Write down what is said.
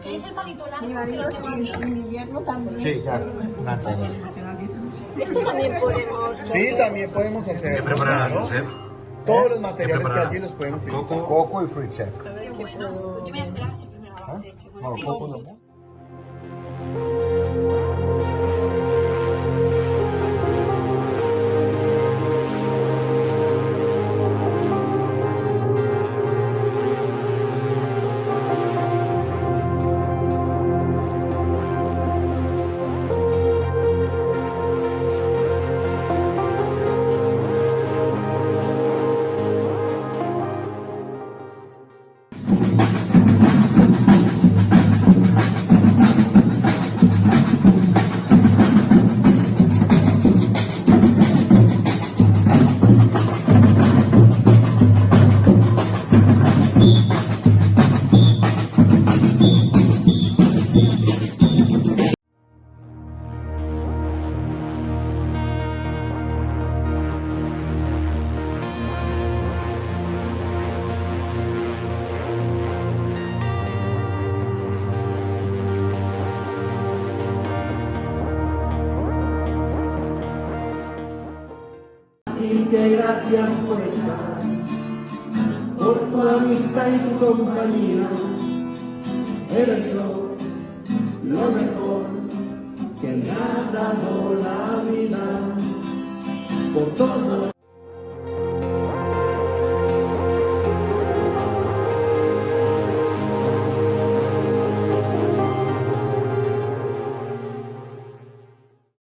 Es el palito largo, Mi marido pero sí, y mi yerno también. Sí, claro. Esto también podemos. Sí, también podemos hacer. ¿Qué prepararás, Josep? Todos los materiales que prepararás? allí los podemos utilizar. Coco. Coco y fruit check. yo voy a esperar que primero la base hecha. Bueno, coco no. Y que gracias por estar, por tu amistad y tu compañía. Eres lo mejor que me ha dado la vida, por todo.